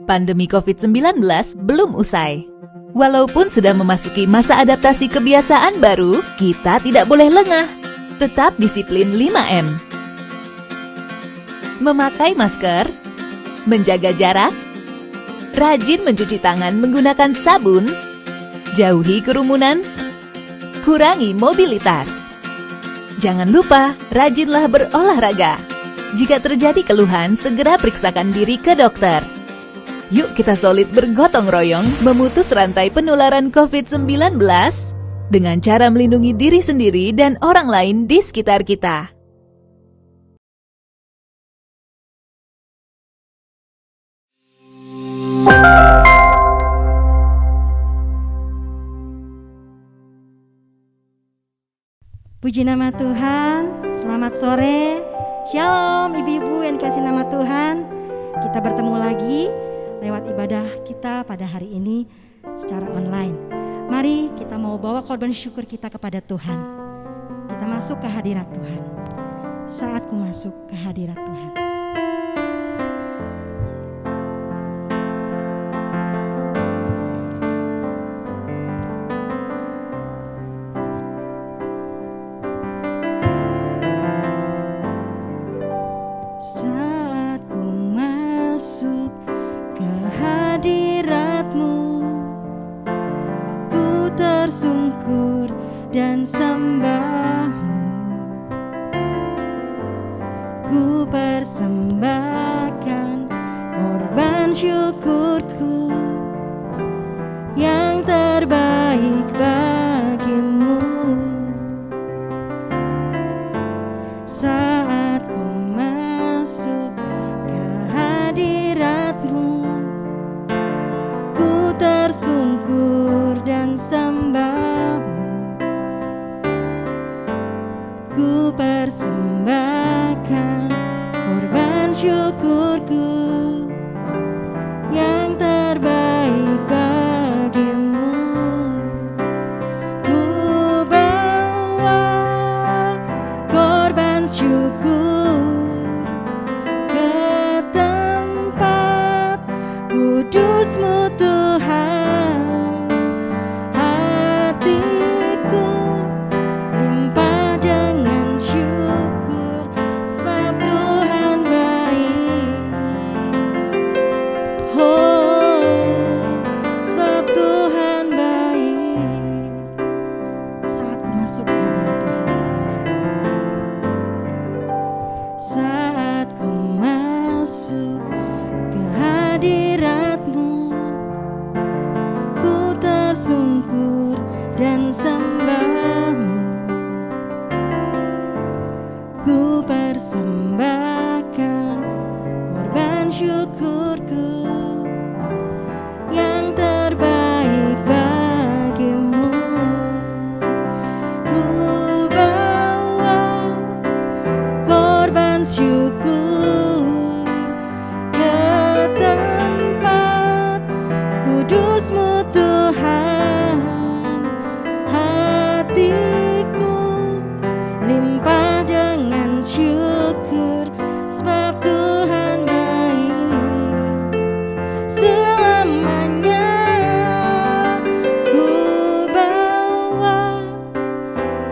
Pandemi COVID-19 belum usai. Walaupun sudah memasuki masa adaptasi kebiasaan baru, kita tidak boleh lengah. Tetap disiplin 5M. Memakai masker, menjaga jarak, rajin mencuci tangan menggunakan sabun, jauhi kerumunan, kurangi mobilitas. Jangan lupa, rajinlah berolahraga. Jika terjadi keluhan, segera periksakan diri ke dokter. Yuk kita solid bergotong royong memutus rantai penularan COVID-19 dengan cara melindungi diri sendiri dan orang lain di sekitar kita. Puji nama Tuhan, selamat sore, shalom ibu-ibu yang dikasih nama Tuhan. Kita bertemu lagi lewat ibadah kita pada hari ini secara online. Mari kita mau bawa korban syukur kita kepada Tuhan. Kita masuk ke hadirat Tuhan. Saatku masuk ke hadirat Tuhan. Saat ku masuk ke hadirat-Mu, ku tersungkur dan sembah-Mu. Ku persembahkan korban syukurku yang terbaik bagimu. Saat ku masuk ke hadirat-Mu, ku tersungkur dan sembah-Mu. Ku persembahkan korban syukurku yang terbaik bagimu. Ku bawa korban syukur ke tempat kudus-Mu Tuhan. Hatiku limpah dengan syukur sebab Tuhan baik. Oh, sebab Tuhan baik. Saat ku masuk ke hadirat Tuhan. Saat ku masuk ke hadirat-Mu, ku tersungkur dan sembah-Mu. Ku persembahkan korban syukurku yang terbaik bagimu. Ku bawa korban syukur ke tempat kudus-Mu Tuhan. Hatiku limpah dengan syukur sebab Tuhan baik. Selamanya ku bawa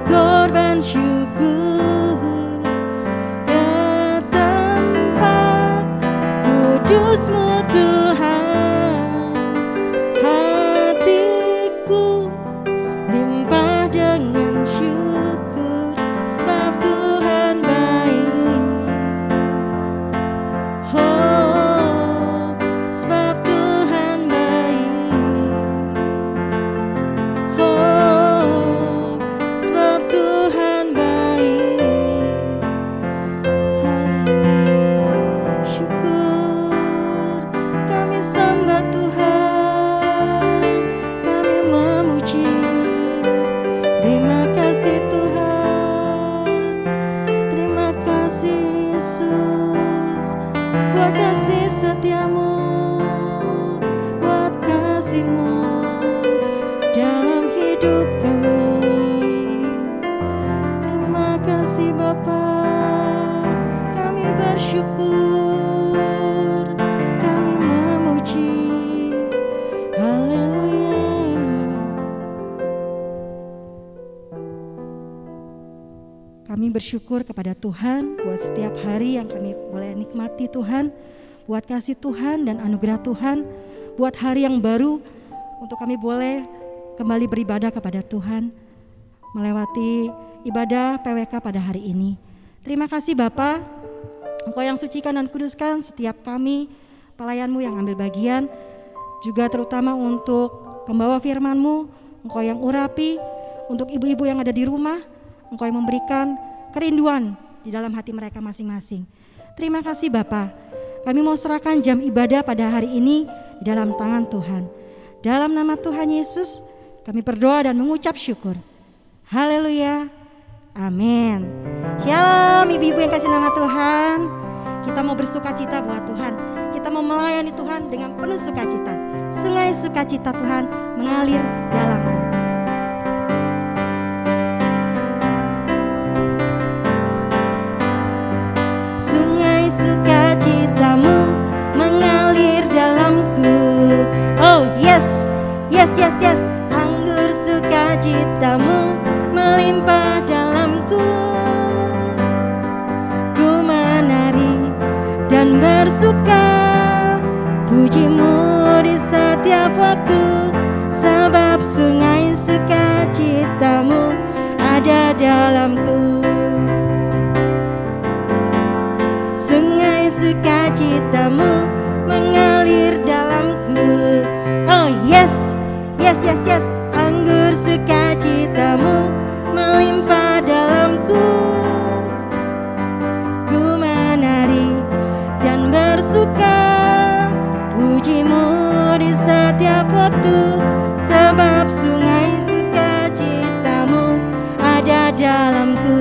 korban syukur ke tempat kudus-Mu Tuhan. Hatiku limpah dengan syukur sebab Tuhan baik. Oh, sebab Tuhan baik. Oh, sebab Tuhan baik. Haleluya. Syukur kami bersyukur kepada Tuhan buat setiap hari yang kami boleh nikmati Tuhan, buat kasih Tuhan dan anugerah Tuhan, buat hari yang baru untuk kami boleh kembali beribadah kepada Tuhan, melewati ibadah PWK pada hari ini. Terima kasih Bapa, Engkau yang sucikan dan kuduskan setiap kami, pelayan-Mu yang ambil bagian, juga terutama untuk pembawa firman-Mu, Engkau yang urapi, untuk ibu-ibu yang ada di rumah, Engkau yang memberikan kerinduan di dalam hati mereka masing-masing. Terima kasih Bapa. Kami mau serahkan jam ibadah pada hari ini di dalam tangan Tuhan. Dalam nama Tuhan Yesus, kami berdoa dan mengucap syukur. Haleluya. Amin. Shalom ibu-ibu yang kasih nama Tuhan. Kita mau bersuka cita buat Tuhan. Kita mau melayani Tuhan dengan penuh sukacita. Sungai sukacita Tuhan mengalir dalamku. Sungai sukacitamu mengalir dalamku. Oh yes, yes, yes, yes. Anggur sukacitamu melimpah dalamku. Ku menari dan bersuka, puji-Mu di setiap waktu, sebab sungai sukacitamu ada dalamku. Sungai sukacitamu mengalir dalamku. Oh yes, yes, yes, yes. Anggur sukacitamu melimpah dalamku. Ku menari dan bersuka, puji-Mu di setiap waktu, sebab sungai sukacitamu ada dalamku.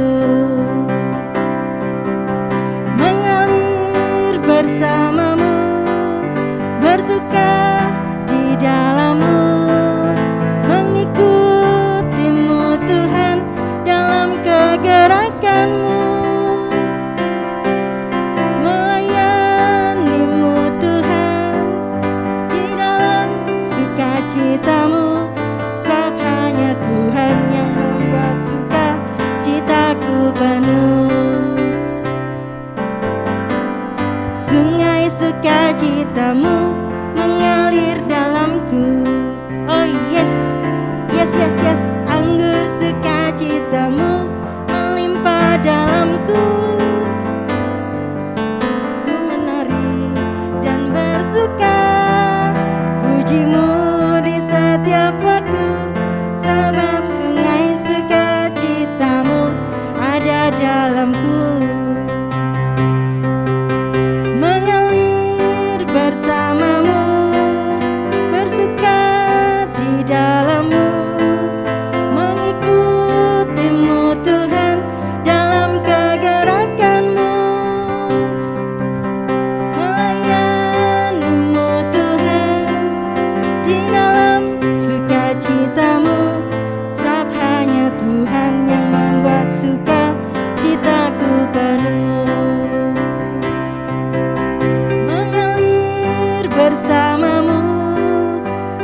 Mengalir bersamamu, bersuka di dalam-Mu, mengikuti-Mu Tuhan dalam kegerakan-Mu, melayani-Mu Tuhan di dalam sukacita-Mu, sebab hanya Tuhan yang membuat sukacitaku penuh. Sungai sukacitamu mengalir dalamku. Oh yes, yes, yes, yes. Anggur sukacitamu melimpah dalamku. Ku menari dan bersuka, puji-Mu di setiap waktu, sebab sungai sukacitamu ada dalamku. Bersamamu, bersuka di dalam-Mu, mengikuti-Mu Tuhan dalam kegerakan-Mu, melayani-Mu Tuhan di dalam sukacita-Mu, sebab hanya Tuhan yang membuat sukacitaku penuh. Bersamamu,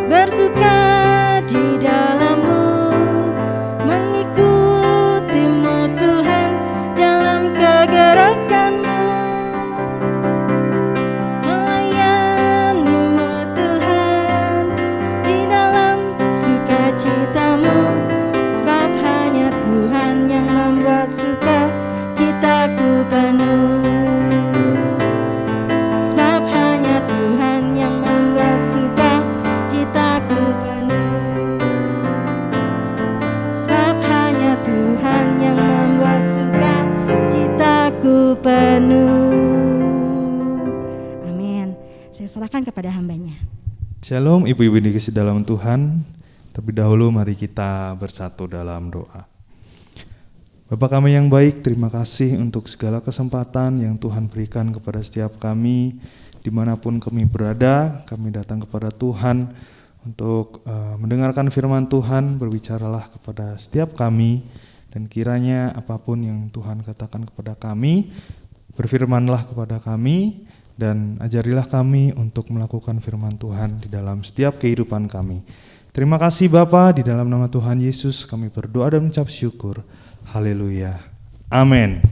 bersuka di dalam-Mu, mengikuti-Mu Tuhan dalam kegerakan-Mu, melayani-Mu Tuhan di dalam sukacita-Mu, sebab hanya Tuhan yang membuat sukacitaku penuh. Amin. Saya serahkan kepada hamba-Nya. Shalom ibu-ibu dikasih dalam Tuhan. Terlebih dahulu mari kita bersatu dalam doa. Bapa kami yang baik, terima kasih untuk segala kesempatan yang Tuhan berikan kepada setiap kami. Dimanapun kami berada, kami datang kepada Tuhan untuk mendengarkan firman Tuhan. Berbicaralah kepada setiap kami, dan kiranya apapun yang Tuhan katakan kepada kami, berfirmanlah kepada kami, dan ajarilah kami untuk melakukan firman Tuhan di dalam setiap kehidupan kami. Terima kasih Bapa, di dalam nama Tuhan Yesus kami berdoa dan mengucap syukur. Haleluya. Amin.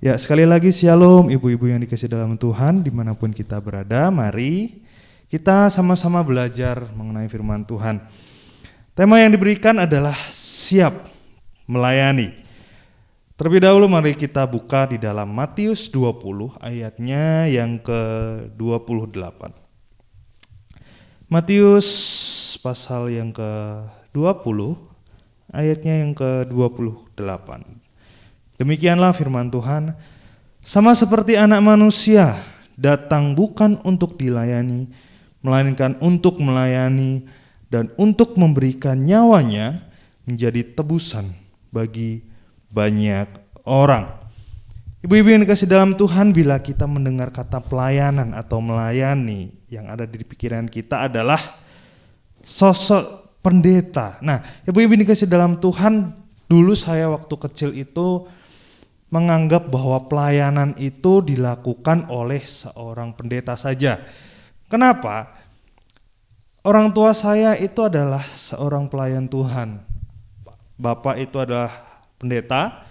Ya, sekali lagi shalom ibu-ibu yang dikasih dalam Tuhan dimanapun kita berada. Mari kita sama-sama belajar mengenai firman Tuhan. Tema yang diberikan adalah siap melayani. Terlebih dahulu mari kita buka di dalam Matius 20 ayatnya yang ke-28. Matius pasal yang ke-20 ayatnya yang ke-28. Demikianlah firman Tuhan, sama seperti anak manusia datang bukan untuk dilayani, melainkan untuk melayani dan untuk memberikan nyawanya menjadi tebusan bagi banyak orang. Ibu-ibu yang dikasih dalam Tuhan, bila kita mendengar kata pelayanan atau melayani, yang ada di pikiran kita adalah sosok pendeta. Nah, ibu-ibu yang dikasih dalam Tuhan, dulu saya waktu kecil itu menganggap bahwa pelayanan itu dilakukan oleh seorang pendeta saja. Kenapa? Orang tua saya itu adalah seorang pelayan Tuhan. Bapak itu adalah pendeta,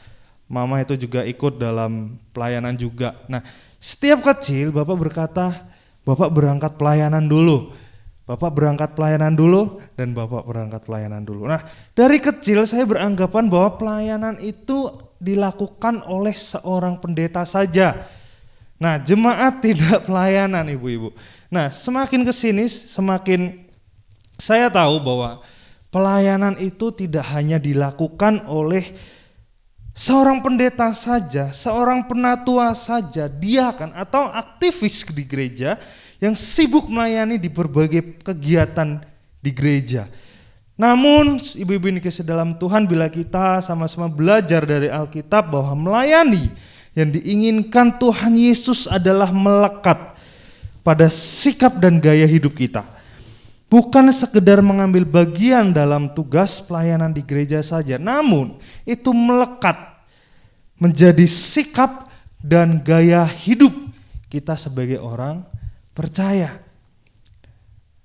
mama itu juga ikut dalam pelayanan juga. Nah, setiap kecil Bapak berkata, Bapak berangkat pelayanan dulu. Bapak berangkat pelayanan dulu dan Bapak berangkat pelayanan dulu. Nah, dari kecil saya beranggapan bahwa pelayanan itu dilakukan oleh seorang pendeta saja. Nah, jemaat tidak pelayanan, ibu-ibu. Nah, semakin kesini semakin saya tahu bahwa pelayanan itu tidak hanya dilakukan oleh seorang pendeta saja, seorang penatua saja, diakan atau aktivis di gereja yang sibuk melayani di berbagai kegiatan di gereja. Namun ibu-ibu ini dikasih dalam Tuhan, bila kita sama-sama belajar dari Alkitab bahwa melayani yang diinginkan Tuhan Yesus adalah melekat pada sikap dan gaya hidup kita. Bukan sekedar mengambil bagian dalam tugas pelayanan di gereja saja, namun itu melekat menjadi sikap dan gaya hidup kita sebagai orang percaya.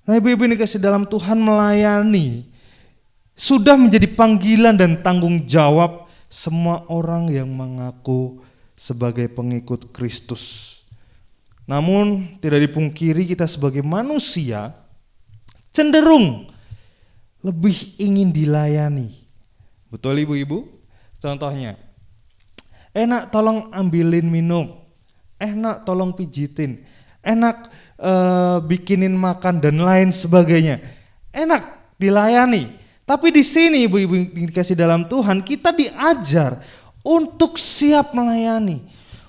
Nah, ibu-ibu ini dikasih dalam Tuhan, melayani sudah menjadi panggilan dan tanggung jawab semua orang yang mengaku sebagai pengikut Kristus. Namun tidak dipungkiri kita sebagai manusia cenderung lebih ingin dilayani. Betul ibu-ibu? Contohnya, enak tolong ambilin minum, enak tolong pijitin, enak bikinin makan dan lain sebagainya. Enak dilayani. Tapi di sini ibu-ibu yang dikasih dalam Tuhan, kita diajar untuk siap melayani,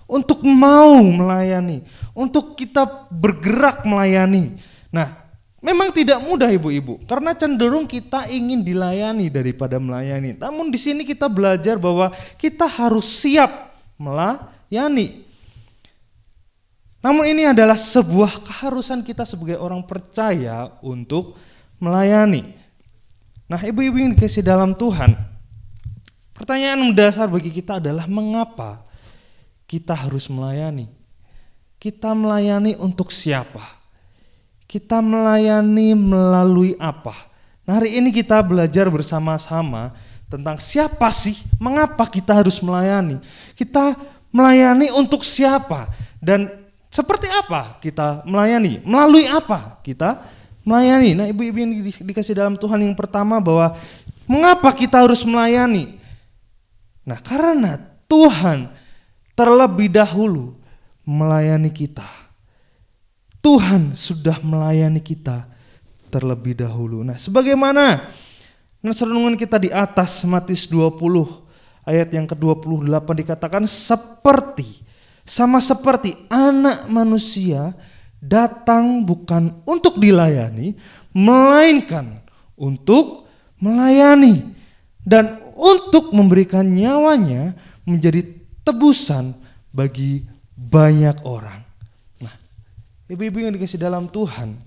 untuk mau melayani, untuk kita bergerak melayani. Nah, memang tidak mudah ibu-ibu, karena cenderung kita ingin dilayani daripada melayani. Namun di sini kita belajar bahwa kita harus siap melayani. Namun ini adalah sebuah keharusan kita sebagai orang percaya untuk melayani. Nah, ibu-ibu yang dikasih dalam Tuhan, pertanyaan mendasar bagi kita adalah mengapa kita harus melayani? Kita melayani untuk siapa? Kita melayani melalui apa? Nah, hari ini kita belajar bersama-sama tentang siapa sih, mengapa kita harus melayani? Kita melayani untuk siapa? Dan seperti apa kita melayani? Melalui apa kita melayani? Nah, ibu-ibu yang dikasih dalam Tuhan, yang pertama bahwa mengapa kita harus melayani? Nah, karena Tuhan terlebih dahulu melayani kita. Tuhan sudah melayani kita terlebih dahulu. Nah, sebagaimana renungan kita di atas Matius 20 ayat yang ke-28 dikatakan sama seperti anak manusia datang bukan untuk dilayani, melainkan untuk melayani dan untuk memberikan nyawanya menjadi tebusan bagi banyak orang. Nah, ibu-ibu yang dikasih dalam Tuhan,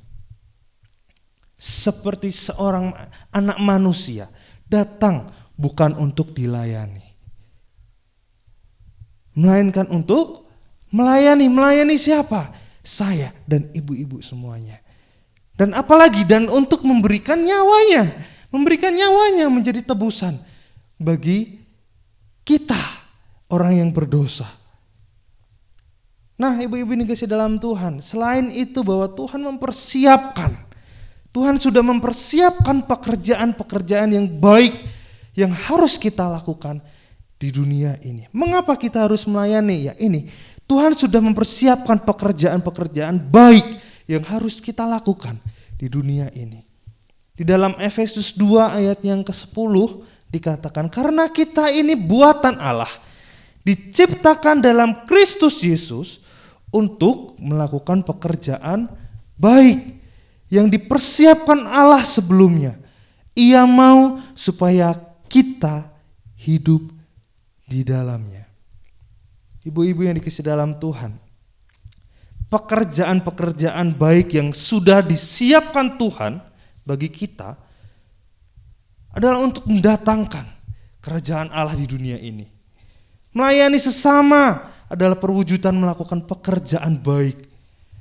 seperti seorang anak manusia datang bukan untuk dilayani, melainkan untuk melayani. Melayani siapa? Saya dan ibu-ibu semuanya. Dan apalagi, dan untuk memberikan nyawanya menjadi tebusan bagi kita. orang yang berdosa. Nah, ibu-ibu ini kasih dalam Tuhan, selain itu bahwa Tuhan sudah mempersiapkan pekerjaan-pekerjaan yang baik yang harus kita lakukan di dunia ini. Mengapa kita harus melayani? Ya ini, Tuhan sudah mempersiapkan pekerjaan-pekerjaan baik yang harus kita lakukan di dunia ini. Di dalam Efesus 2 ayat yang ke-10 dikatakan, karena kita ini buatan Allah, diciptakan dalam Kristus Yesus untuk melakukan pekerjaan baik yang dipersiapkan Allah sebelumnya. Ia mau supaya kita hidup di dalamnya. Ibu-ibu yang dikasihi dalam Tuhan, pekerjaan-pekerjaan baik yang sudah disiapkan Tuhan bagi kita adalah untuk mendatangkan kerajaan Allah di dunia ini. Melayani sesama adalah perwujudan melakukan pekerjaan baik.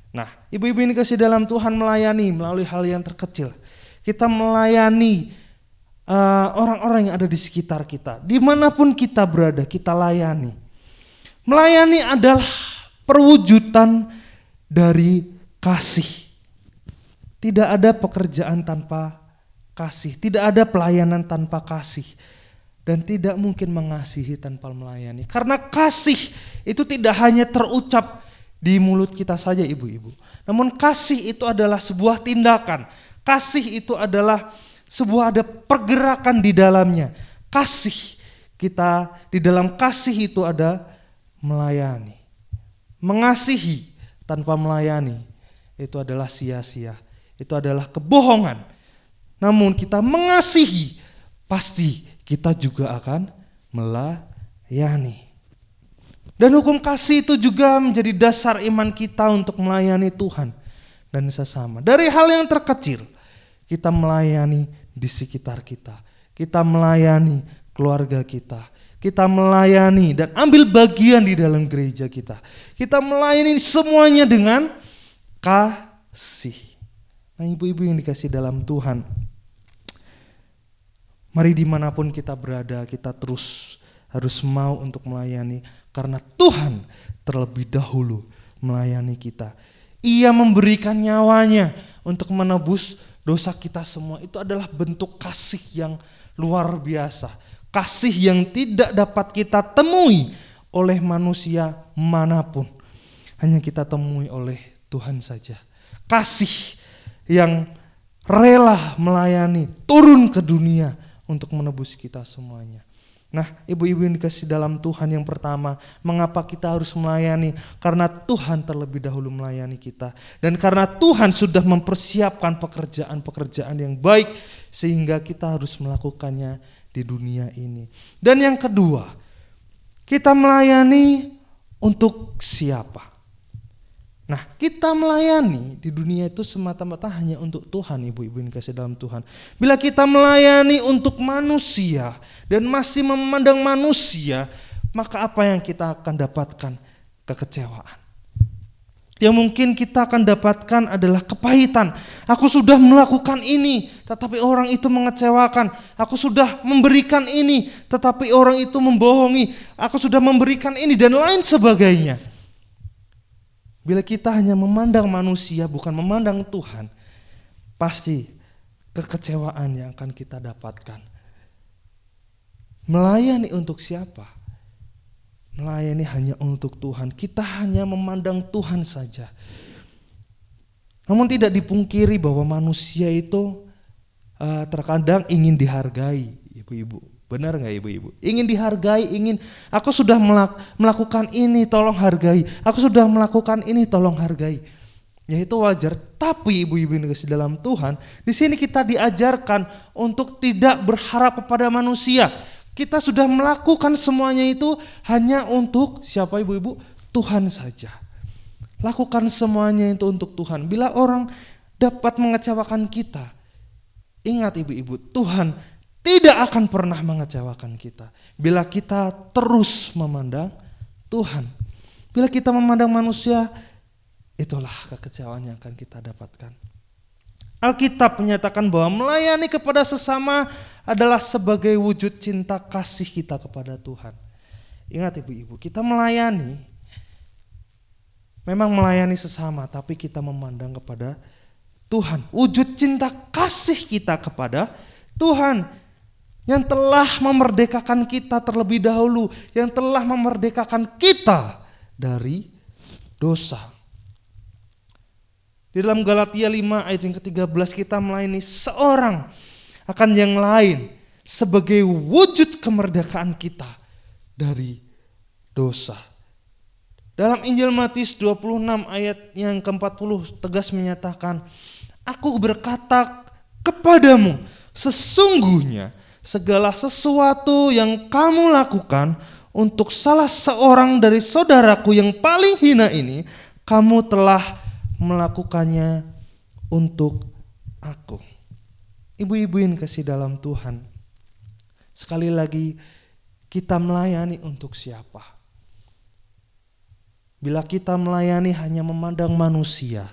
Nah, ibu-ibu ini kasih dalam Tuhan melayani melalui hal yang terkecil. Kita melayani orang-orang yang ada di sekitar kita. Dimanapun kita berada, kita layani. Melayani adalah perwujudan dari kasih. Tidak ada pekerjaan tanpa kasih. Tidak ada pelayanan tanpa kasih. Dan tidak mungkin mengasihi tanpa melayani. Karena kasih itu tidak hanya terucap di mulut kita saja ibu-ibu. Namun kasih itu adalah sebuah tindakan. Kasih itu adalah sebuah ada pergerakan di dalamnya. Kasih kita di dalam kasih itu ada melayani. Mengasihi tanpa melayani itu adalah sia-sia. Itu adalah kebohongan. Namun kita mengasihi pasti kita juga akan melayani. Dan hukum kasih itu juga menjadi dasar iman kita untuk melayani Tuhan dan sesama. Dari hal yang terkecil, kita melayani di sekitar kita. Kita melayani keluarga kita. Kita melayani dan ambil bagian di dalam gereja kita. Kita melayani semuanya dengan kasih. Nah, ibu-ibu yang dikasihi dalam Tuhan, mari dimanapun kita berada, kita terus harus mau untuk melayani. Karena Tuhan terlebih dahulu melayani kita. Ia memberikan nyawanya untuk menebus dosa kita semua. Itu adalah bentuk kasih yang luar biasa. Kasih yang tidak dapat kita temui oleh manusia manapun. Hanya kita temui oleh Tuhan saja. Kasih yang rela melayani, turun ke dunia untuk menebus kita semuanya. Nah, ibu-ibu yang dikasihi dalam Tuhan, yang pertama, mengapa kita harus melayani? Karena Tuhan terlebih dahulu melayani kita. Dan karena Tuhan sudah mempersiapkan pekerjaan-pekerjaan yang baik, sehingga kita harus melakukannya di dunia ini. Dan yang kedua, kita melayani untuk siapa? Nah, kita melayani di dunia itu semata-mata hanya untuk Tuhan, ibu-ibu yang dikasihi dalam Tuhan. Bila kita melayani untuk manusia dan masih memandang manusia, maka apa yang kita akan dapatkan? Kekecewaan. Yang mungkin kita akan dapatkan adalah kepahitan. Aku sudah melakukan ini, tetapi orang itu mengecewakan. Aku sudah memberikan ini, tetapi orang itu membohongi. Aku sudah memberikan ini dan lain sebagainya. Bila kita hanya memandang manusia bukan memandang Tuhan, pasti kekecewaan yang akan kita dapatkan. Melayani untuk siapa? Melayani hanya untuk Tuhan. Kita hanya memandang Tuhan saja. Namun tidak dipungkiri bahwa manusia itu terkadang ingin dihargai, ibu-ibu. Benar gak ibu-ibu? Ingin dihargai, aku sudah melakukan ini, tolong hargai. Aku sudah melakukan ini, tolong hargai. Ya itu wajar. Tapi ibu-ibu yang dikasihi dalam Tuhan, di sini kita diajarkan untuk tidak berharap kepada manusia. Kita sudah melakukan semuanya itu hanya untuk siapa ibu-ibu? Tuhan saja. Lakukan semuanya itu untuk Tuhan. Bila orang dapat mengecewakan kita, ingat ibu-ibu, Tuhan tidak akan pernah mengecewakan kita. Bila kita terus memandang Tuhan. Bila kita memandang manusia, itulah kekecewaan yang akan kita dapatkan. Alkitab menyatakan bahwa melayani kepada sesama adalah sebagai wujud cinta kasih kita kepada Tuhan. Ingat ibu-ibu, kita melayani, memang melayani sesama, tapi kita memandang kepada Tuhan. Wujud cinta kasih kita kepada Tuhan yang telah memerdekakan kita terlebih dahulu, yang telah memerdekakan kita dari dosa. Di dalam Galatia 5 ayat yang ke-13, kita melayani seorang akan yang lain sebagai wujud kemerdekaan kita dari dosa. Dalam Injil Matius 26 ayat yang ke-40 tegas menyatakan, aku berkata kepadamu, sesungguhnya segala sesuatu yang kamu lakukan untuk salah seorang dari saudaraku yang paling hina ini, kamu telah melakukannya untuk aku. Ibu-ibu yang kasih dalam Tuhan, sekali lagi kita melayani untuk siapa? Bila kita melayani hanya memandang manusia,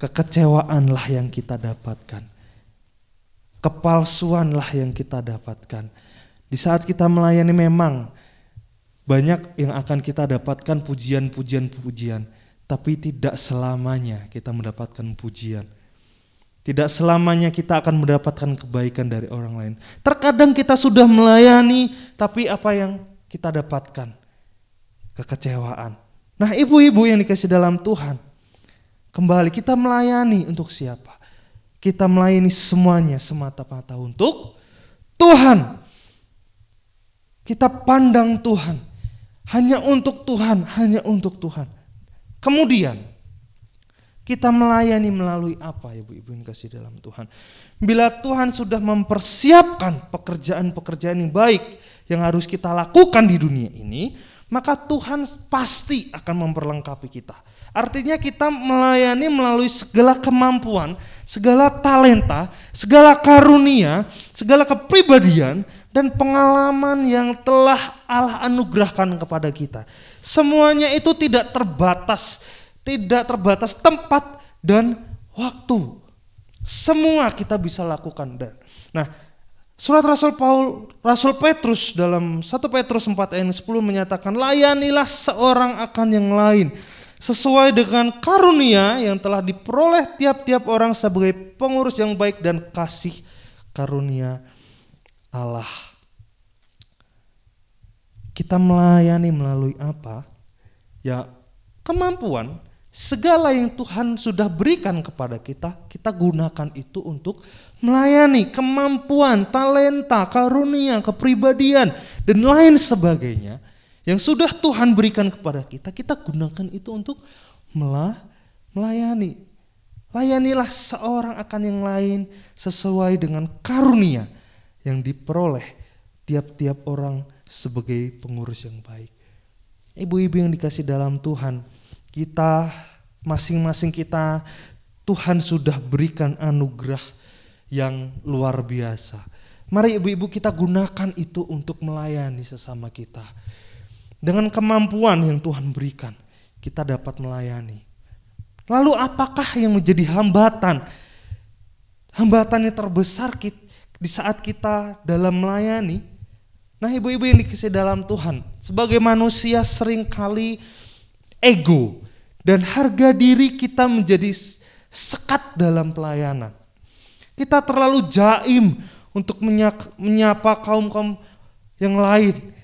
kekecewaanlah yang kita dapatkan. Kepalsuanlah yang kita dapatkan. Di saat kita melayani memang banyak yang akan kita dapatkan pujian, tapi tidak selamanya kita mendapatkan pujian. Tidak selamanya kita akan mendapatkan kebaikan dari orang lain. Terkadang kita sudah melayani, tapi apa yang kita dapatkan? Kekecewaan. Nah, ibu-ibu yang dikasih dalam Tuhan, kembali kita melayani untuk siapa? Kita melayani semuanya semata-mata untuk Tuhan. Kita pandang Tuhan, hanya untuk Tuhan, hanya untuk Tuhan. Kemudian kita melayani melalui apa, ibu-ibu yang kasih dalam Tuhan? Bila Tuhan sudah mempersiapkan pekerjaan-pekerjaan yang baik yang harus kita lakukan di dunia ini, maka Tuhan pasti akan memperlengkapi kita. Artinya kita melayani melalui segala kemampuan, segala talenta, segala karunia, segala kepribadian, dan pengalaman yang telah Allah anugerahkan kepada kita. Semuanya itu tidak terbatas tempat dan waktu. Semua kita bisa lakukan. Nah, surat Rasul Petrus dalam 1 Petrus 4 ayat 10 menyatakan, layanilah seorang akan yang lain sesuai dengan karunia yang telah diperoleh tiap-tiap orang sebagai pengurus yang baik dan kasih karunia Allah. Kita melayani melalui apa? Ya, kemampuan. Segala yang Tuhan sudah berikan kepada kita, kita gunakan itu untuk melayani. Kemampuan, talenta, karunia, kepribadian, dan lain sebagainya yang sudah Tuhan berikan kepada kita, kita gunakan itu untuk melayani. Layanilah seorang akan yang lain sesuai dengan karunia yang diperoleh tiap-tiap orang sebagai pengurus yang baik. Ibu-ibu yang dikasih dalam Tuhan, kita masing-masing kita Tuhan sudah berikan anugerah yang luar biasa. Mari ibu-ibu kita gunakan itu untuk melayani sesama kita. Dengan kemampuan yang Tuhan berikan, kita dapat melayani. Lalu apakah yang menjadi hambatan? Hambatan yang terbesar di saat kita dalam melayani. Nah, ibu-ibu yang dikasih dalam Tuhan, sebagai manusia seringkali ego dan harga diri kita menjadi sekat dalam pelayanan. Kita terlalu jaim untuk menyapa kaum-kaum yang lain.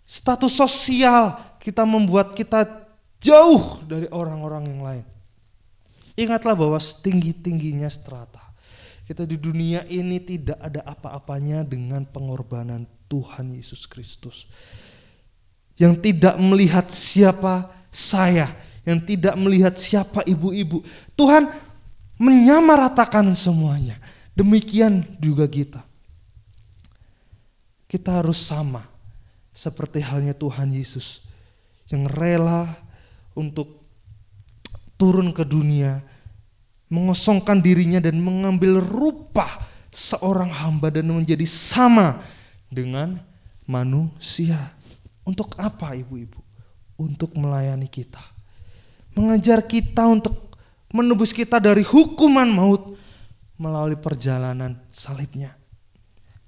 Status sosial kita membuat kita jauh dari orang-orang yang lain. Ingatlah bahwa setinggi-tingginya strata, kita di dunia ini tidak ada apa-apanya dengan pengorbanan Tuhan Yesus Kristus. Yang tidak melihat siapa saya, yang tidak melihat siapa ibu-ibu. Tuhan menyamaratakan semuanya. Demikian juga kita. Kita harus sama seperti halnya Tuhan Yesus yang rela untuk turun ke dunia, mengosongkan dirinya dan mengambil rupa seorang hamba dan menjadi sama dengan manusia. Untuk apa ibu-ibu? Untuk melayani kita. Mengajar kita untuk menebus kita dari hukuman maut melalui perjalanan salibnya.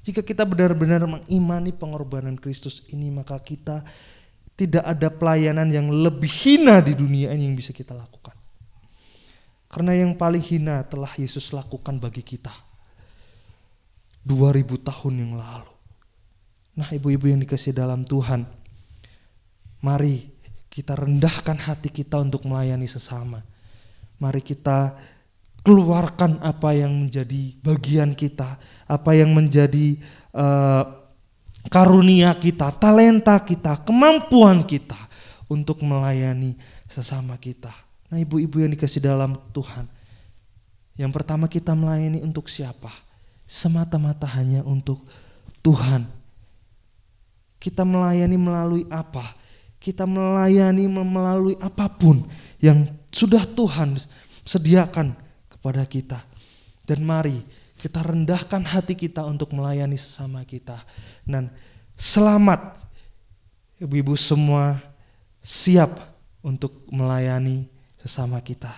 Jika kita benar-benar mengimani pengorbanan Kristus ini, maka kita tidak ada pelayanan yang lebih hina di dunia ini yang bisa kita lakukan. Karena yang paling hina telah Yesus lakukan bagi kita 2000 tahun yang lalu. Nah, ibu-ibu yang dikasihi dalam Tuhan, mari kita rendahkan hati kita untuk melayani sesama. Mari kita keluarkan apa yang menjadi bagian kita, apa yang menjadi karunia kita, talenta kita, kemampuan kita untuk melayani sesama kita. Nah, ibu-ibu yang dikasihi dalam Tuhan, yang pertama kita melayani untuk siapa? Semata-mata hanya untuk Tuhan. Kita melayani melalui apa? Kita melayani melalui apapun yang sudah Tuhan sediakan kepada kita. Dan mari kita rendahkan hati kita untuk melayani sesama kita. Dan selamat, ibu-ibu semua siap untuk melayani sesama kita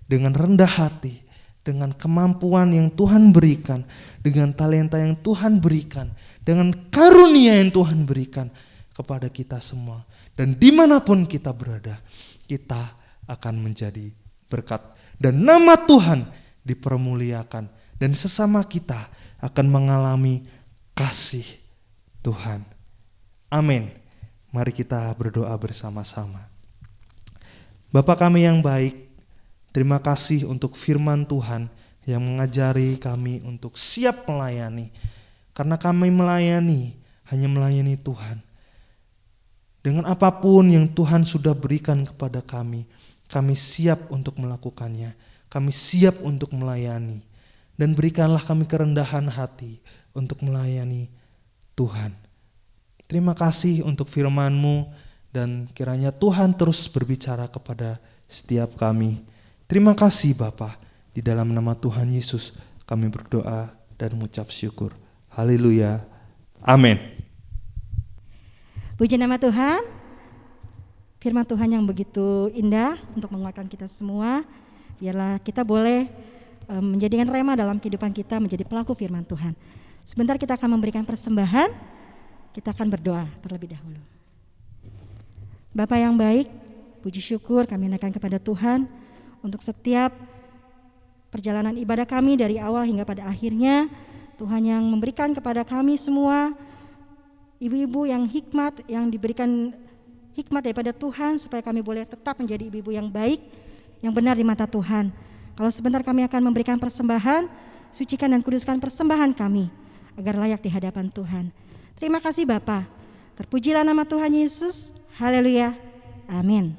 dengan rendah hati, dengan kemampuan yang Tuhan berikan, dengan talenta yang Tuhan berikan, dengan karunia yang Tuhan berikan kepada kita semua. Dan dimanapun kita berada, kita akan menjadi berkat. Dan nama Tuhan dipermuliakan. Dan sesama kita akan mengalami kasih Tuhan. Amin. Mari kita berdoa bersama-sama. Bapa kami yang baik, terima kasih untuk firman Tuhan yang mengajari kami untuk siap melayani. Karena kami melayani, hanya melayani Tuhan. Dengan apapun yang Tuhan sudah berikan kepada kami siap untuk melakukannya. Kami siap untuk melayani. Dan berikanlah kami kerendahan hati untuk melayani Tuhan. Terima kasih untuk firman-Mu, dan kiranya Tuhan terus berbicara kepada setiap kami. Terima kasih Bapa. Di dalam nama Tuhan Yesus kami berdoa dan mengucap syukur. Haleluya. Amin. Puji nama Tuhan. Firman Tuhan yang begitu indah untuk menguatkan kita semua. Biarlah kita boleh menjadikan rema dalam kehidupan kita, menjadi pelaku firman Tuhan. Sebentar kita akan memberikan persembahan. Kita akan berdoa terlebih dahulu. Bapa yang baik, puji syukur kami naikkan kepada Tuhan untuk setiap perjalanan ibadah kami dari awal hingga pada akhirnya. Tuhan yang memberikan kepada kami semua ibu-ibu yang hikmat, yang diberikan hikmat daripada Tuhan supaya kami boleh tetap menjadi ibu-ibu yang baik, yang benar di mata Tuhan. Kalau sebentar kami akan memberikan persembahan, sucikan dan kuduskan persembahan kami agar layak di hadapan Tuhan. Terima kasih Bapa. Terpujilah nama Tuhan Yesus. Haleluya. Amin.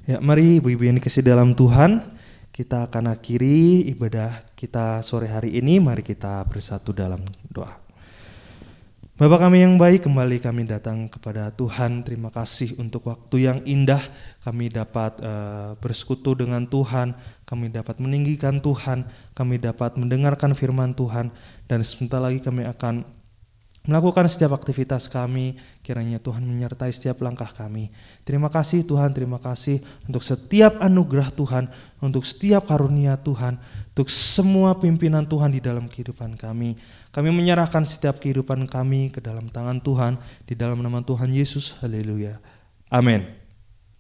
Ya, mari ibu-ibu yang dikasihi dalam Tuhan, kita akan akhiri ibadah kita sore hari ini. Mari kita bersatu dalam doa. Bapa kami yang baik, kembali kami datang kepada Tuhan. Terima kasih untuk waktu yang indah kami dapat bersekutu dengan Tuhan, kami dapat meninggikan Tuhan, kami dapat mendengarkan firman Tuhan, dan sebentar lagi kami akan melakukan setiap aktivitas kami. Kiranya Tuhan menyertai setiap langkah kami. Terima kasih Tuhan, terima kasih untuk setiap anugerah Tuhan, untuk setiap karunia Tuhan, untuk semua pimpinan Tuhan di dalam kehidupan kami. Kami menyerahkan setiap kehidupan kami ke dalam tangan Tuhan, di dalam nama Tuhan Yesus. Haleluya. Amin.